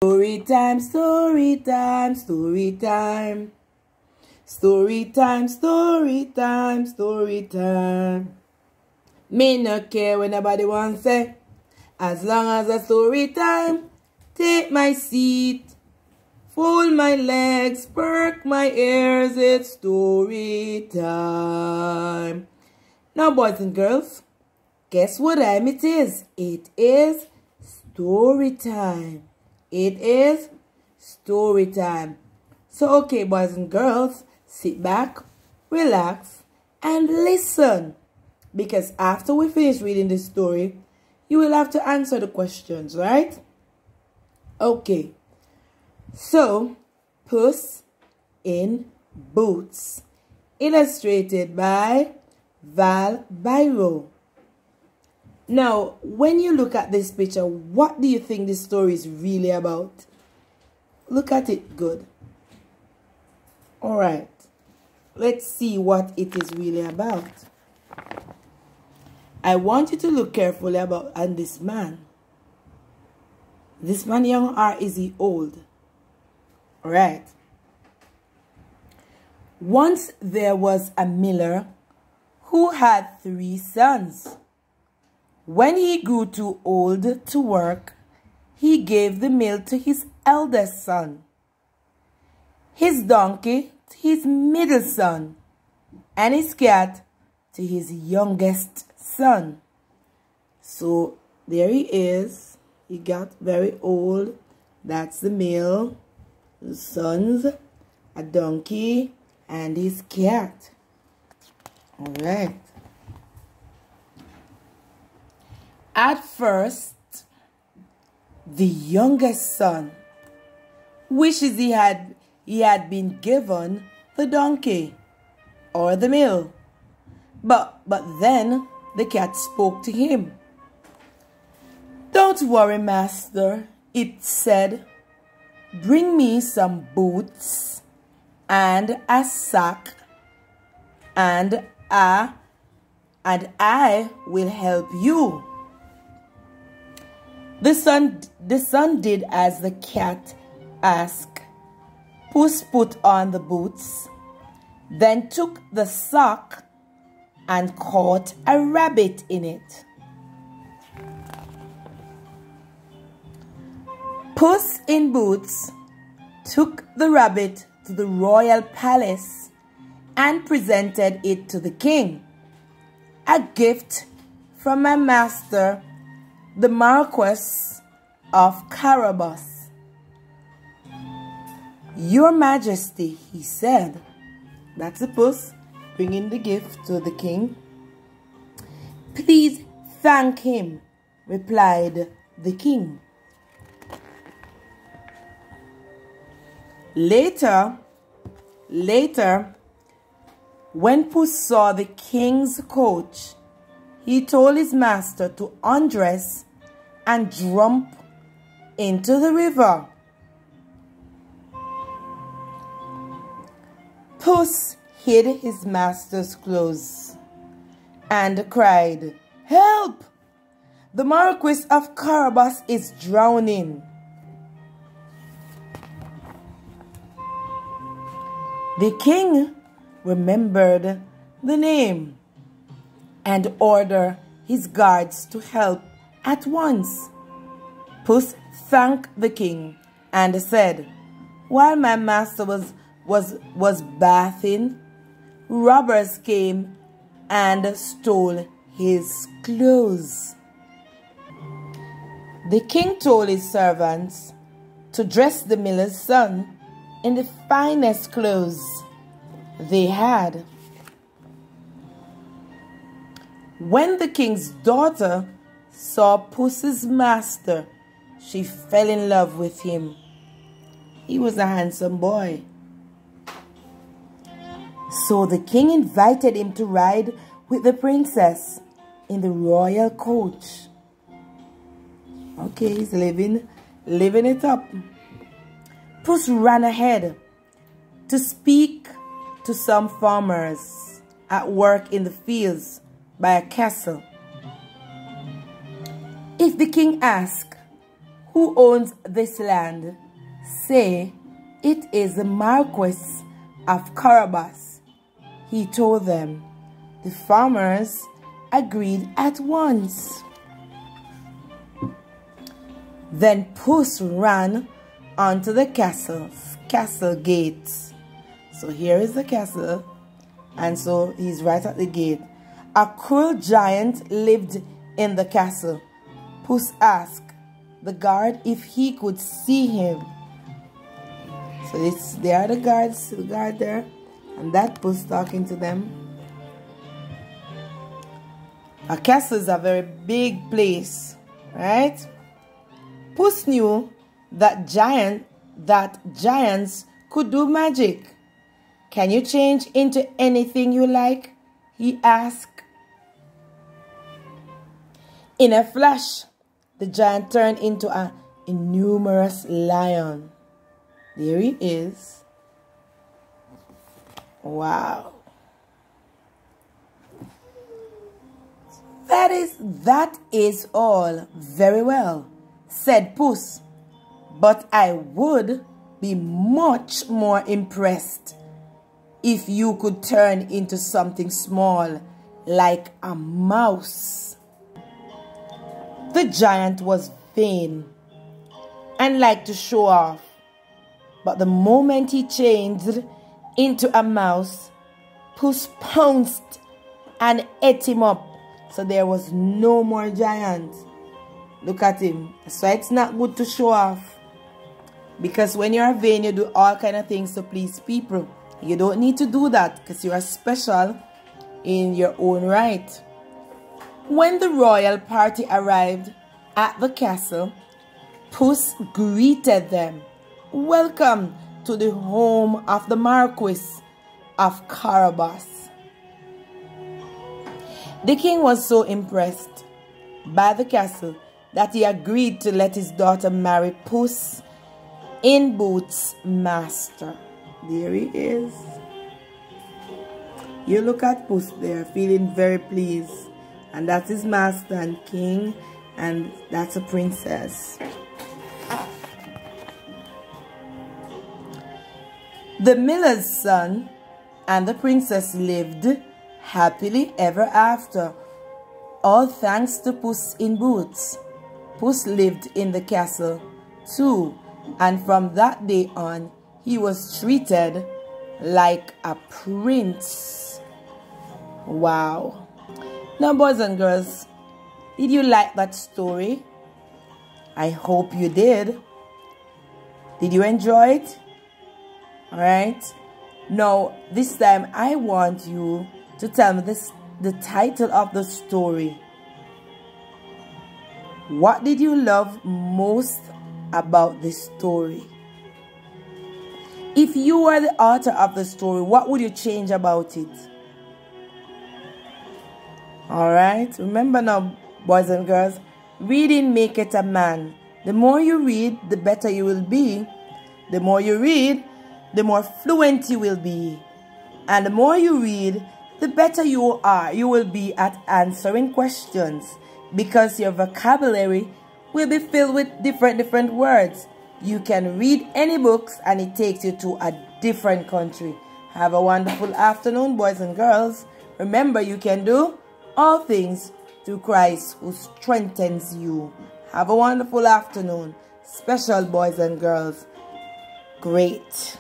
Story time, story time, story time. Story time, story time, story time. Me no care when nobody wants say. As long as a story time, take my seat, fold my legs, perk my ears, it's story time. Now boys and girls, guess what time it is? It is story time. It is story time. So okay boys and girls, sit back, relax, and listen. Because after we finish reading the story, you will have to answer the questions, right? Okay. So, Puss in Boots. Illustrated by Biro. Now, when you look at this picture, what do you think this story is really about? Look at it good. Alright. Let's see what it is really about. I want you to look carefully about this man. This man young or is he old? Alright. Once there was a miller who had 3 sons. When he grew too old to work, he gave the mill to his eldest son, his donkey to his middle son, and his cat to his youngest son. So there he is. He got very old. That's the mill, the sons, a donkey, and his cat. All right. At first, the youngest son wishes he had been given the donkey or the mill. But then the cat spoke to him. "Don't worry, master," it said. "Bring me some boots and a sack, and I will help you." The son did as the cat asked. Puss put on the boots, then took the sack and caught a rabbit in it. Puss in Boots took the rabbit to the royal palace and presented it to the king. "A gift from my master, the Marquis of Carabas." "Your Majesty," he said. That's the puss bringing the gift to the king. "Please thank him," replied the king. Later, when Puss saw the king's coach, he told his master to undress and jump into the river. Puss hid his master's clothes and cried, "Help! The Marquis of Carabas is drowning." The king remembered the name and ordered his guards to help at once. Puss thanked the king and said, "While my master was bathing, robbers came and stole his clothes." The king told his servants to dress the miller's son in the finest clothes they had. When the king's daughter saw Puss's master, she fell in love with him. He was a handsome boy. So the king invited him to ride with the princess in the royal coach. Okay, he's living it up. Puss ran ahead to speak to some farmers at work in the fields by a castle. If the king asked, who owns this land? Say, it is the Marquis of Carabas. He told them. The farmers agreed at once. Then Puss ran onto the castle gates. So here is the castle, and so he's right at the gate. A cruel giant lived in the castle. Puss asked the guard if he could see him. So there are the guards, the guard there, and that Puss talking to them. A castle is a very big place, right? Puss knew that giants could do magic. Can you change into anything you like? He asked. In a flash, the giant turned into an enormous lion. There he is. Wow. That is all very well, said Puss. But I would be much more impressed if you could turn into something small, like a mouse. The giant was vain and liked to show off. But the moment he changed into a mouse, Puss pounced and ate him up. So there was no more giant. Look at him. So it's not good to show off. Because when you're vain, you do all kind of things to please people. You don't need to do that because you are special in your own right. When the royal party arrived at the castle, Puss greeted them. Welcome to the home of the Marquis of Carabas. The king was so impressed by the castle that he agreed to let his daughter marry Puss in Boots' master. There he is. You look at Puss there, feeling very pleased. And that's his master and king, and that's a princess. The miller's son and the princess lived happily ever after, all thanks to Puss in Boots. Puss lived in the castle too, and from that day on, he was treated like a prince. Wow. Now, boys and girls, did you like that story? I hope you did. Did you enjoy it? Alright. Now, this time I want you to tell me the title of the story. What did you love most about this story? If you were the author of the story, what would you change about it? Alright, remember now, boys and girls, reading maketh a man. The more you read, the better you will be. The more you read, the more fluent you will be. And the more you read, the better you will be at answering questions, because your vocabulary will be filled with different words. You can read any books and it takes you to a different country. Have a wonderful afternoon, boys and girls. Remember, you can do all things through Christ who strengthens you. Have a wonderful afternoon. Special boys and girls. Great.